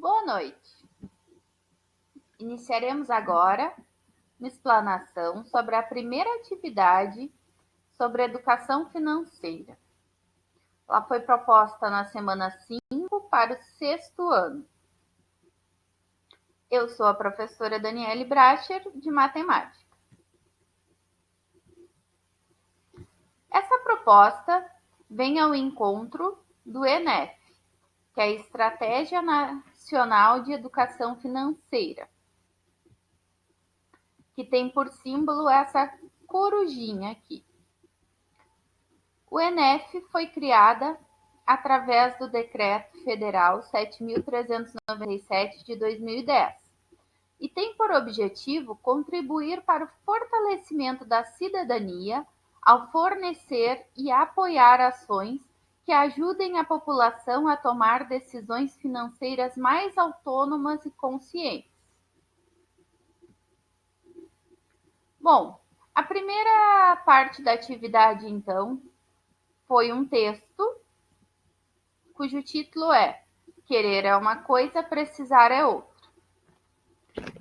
Boa noite. Iniciaremos agora uma explanação sobre a primeira atividade sobre educação financeira. Ela foi proposta na semana 5 para o sexto ano. Eu sou a professora Daniele Bracher, de matemática. Essa proposta vem ao encontro do ENEF, que é a Estratégia Nacional de Educação Financeira, que tem por símbolo essa corujinha aqui. O ENEF foi criada através do Decreto Federal 7.397 de 2010 e tem por objetivo contribuir para o fortalecimento da cidadania ao fornecer e apoiar ações que ajudem a população a tomar decisões financeiras mais autônomas e conscientes. Bom, a primeira parte da atividade, então, foi um texto cujo título é Querer é uma coisa, precisar é outra.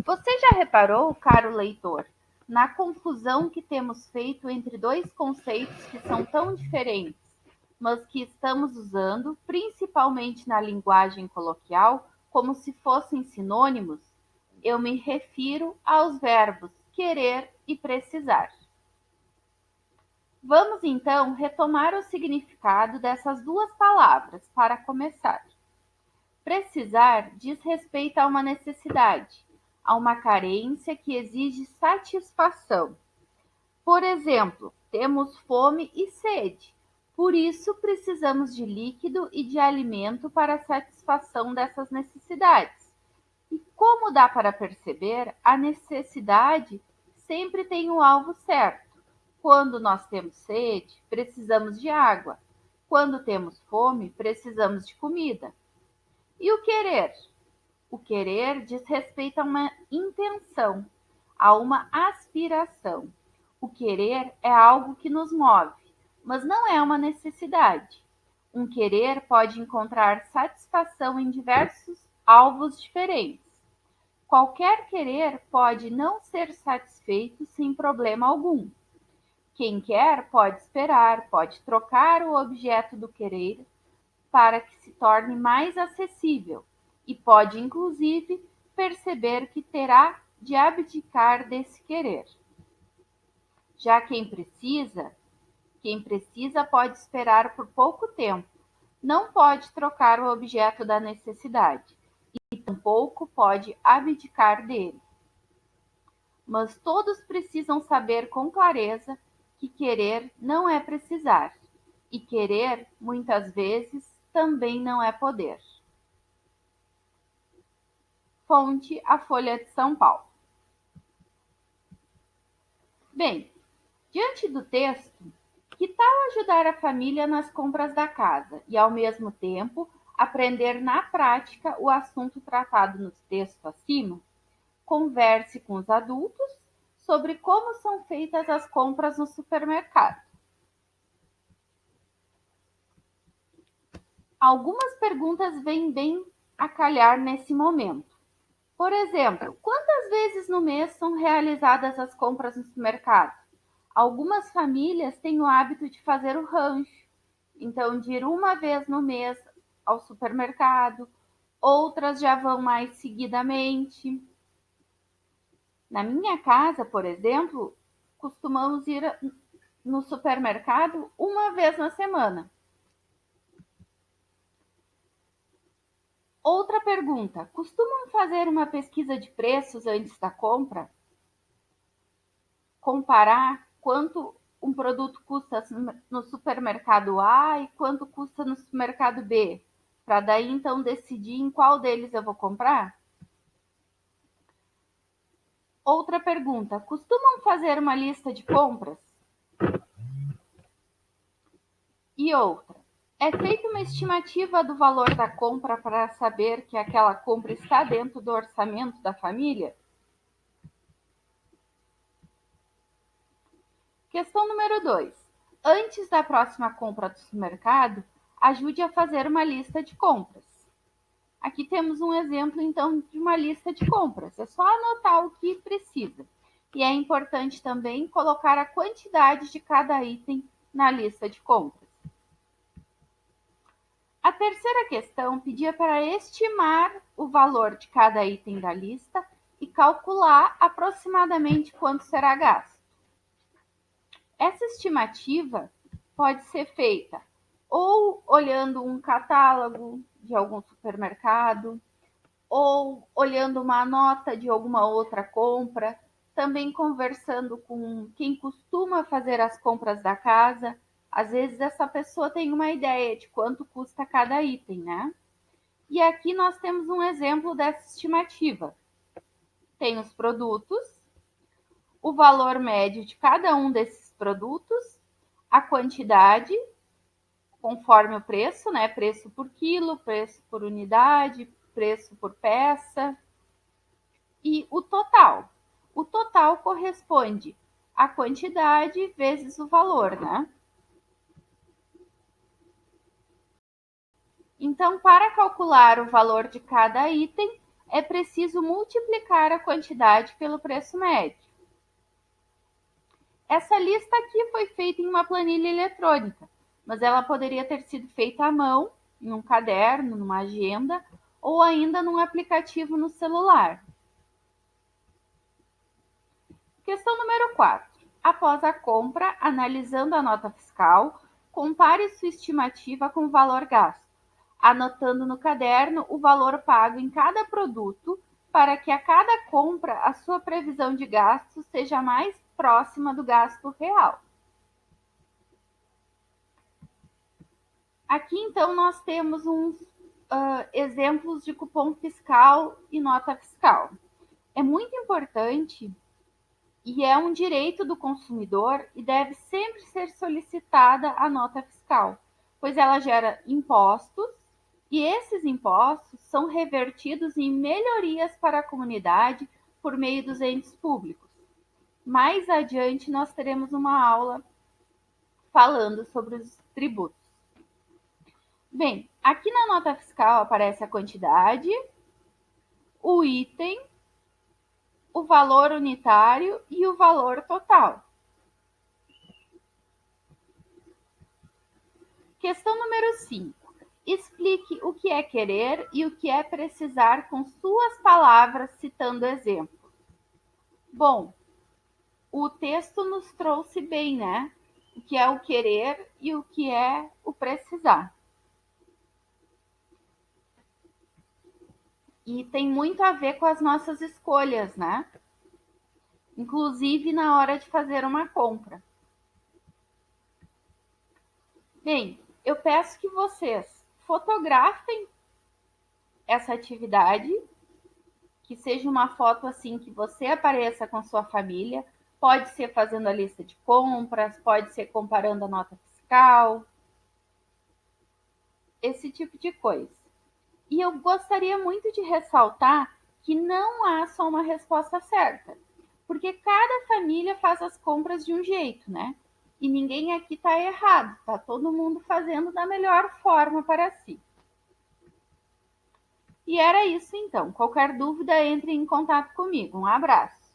Você já reparou, caro leitor, na confusão que temos feito entre dois conceitos que são tão diferentes, mas que estamos usando, principalmente na linguagem coloquial, como se fossem sinônimos? Eu me refiro aos verbos querer e precisar. Vamos então retomar o significado dessas duas palavras para começar. Precisar diz respeito a uma necessidade, a uma carência que exige satisfação. Por exemplo, temos fome e sede, por isso precisamos de líquido e de alimento para a satisfação dessas necessidades. E como dá para perceber, a necessidade sempre tem o alvo certo. Quando nós temos sede, precisamos de água. Quando temos fome, precisamos de comida. E o querer? O querer diz respeito a uma intenção, a uma aspiração. O querer é algo que nos move, mas não é uma necessidade. Um querer pode encontrar satisfação em diversos alvos diferentes. Qualquer querer pode não ser satisfeito sem problema algum. Quem quer pode esperar, pode trocar o objeto do querer para que se torne mais acessível e pode, inclusive, perceber que terá de abdicar desse querer. Já quem precisa pode esperar por pouco tempo, não pode trocar o objeto da necessidade e tampouco pode abdicar dele. Mas todos precisam saber com clareza que querer não é precisar, e querer, muitas vezes, também não é poder. Fonte: a Folha de São Paulo. Bem, diante do texto, que tal ajudar a família nas compras da casa e, ao mesmo tempo, aprender na prática o assunto tratado no texto acima? Converse com os adultos sobre como são feitas as compras no supermercado. Algumas perguntas vêm bem a calhar nesse momento. Por exemplo, quantas vezes no mês são realizadas as compras no supermercado? Algumas famílias têm o hábito de fazer o rancho, então de ir uma vez no mês ao supermercado, outras já vão mais seguidamente. Na minha casa, por exemplo, costumamos ir no supermercado uma vez na semana. Outra pergunta: costumam fazer uma pesquisa de preços antes da compra? Comparar quanto um produto custa no supermercado A e quanto custa no supermercado B, para daí então decidir em qual deles eu vou comprar? Outra pergunta: costumam fazer uma lista de compras? E outra: é feita uma estimativa do valor da compra para saber que aquela compra está dentro do orçamento da família? Questão número 2. Antes da próxima compra do supermercado, ajude a fazer uma lista de compras. Aqui temos um exemplo, então, de uma lista de compras. É só anotar o que precisa. E é importante também colocar a quantidade de cada item na lista de compras. A terceira questão pedia para estimar o valor de cada item da lista e calcular aproximadamente quanto será gasto. Essa estimativa pode ser feita ou olhando um catálogo de algum supermercado, ou olhando uma nota de alguma outra compra, também conversando com quem costuma fazer as compras da casa. Às vezes essa pessoa tem uma ideia de quanto custa cada item, né? E aqui nós temos um exemplo dessa estimativa. Tem os produtos, o valor médio de cada um desses produtos, a quantidade, conforme o preço, né? Preço por quilo, preço por unidade, preço por peça, e o total. O total corresponde à quantidade vezes o valor, né? Então, para calcular o valor de cada item, é preciso multiplicar a quantidade pelo preço médio. Essa lista aqui foi feita em uma planilha eletrônica, mas ela poderia ter sido feita à mão, em um caderno, numa agenda, ou ainda num aplicativo no celular. Questão número 4. Após a compra, analisando a nota fiscal, compare sua estimativa com o valor gasto, anotando no caderno o valor pago em cada produto para que a cada compra a sua previsão de gasto seja mais próxima do gasto real. Aqui então nós temos uns exemplos de cupom fiscal e nota fiscal. É muito importante e é um direito do consumidor e deve sempre ser solicitada a nota fiscal, pois ela gera impostos e esses impostos são revertidos em melhorias para a comunidade por meio dos entes públicos. Mais adiante nós teremos uma aula falando sobre os tributos. Bem, aqui na nota fiscal aparece a quantidade, o item, o valor unitário e o valor total. Questão número 5. Explique o que é querer e o que é precisar com suas palavras, citando exemplos. Bom, o texto nos trouxe bem, né? O que é o querer e o que é o precisar. E tem muito a ver com as nossas escolhas, né? Inclusive na hora de fazer uma compra. Bem, eu peço que vocês fotografem essa atividade, que seja uma foto assim que você apareça com sua família. Pode ser fazendo a lista de compras, pode ser comparando a nota fiscal, esse tipo de coisa. E eu gostaria muito de ressaltar que não há só uma resposta certa, porque cada família faz as compras de um jeito, né? E ninguém aqui está errado, está todo mundo fazendo da melhor forma para si. E era isso então. Qualquer dúvida, entre em contato comigo. Um abraço.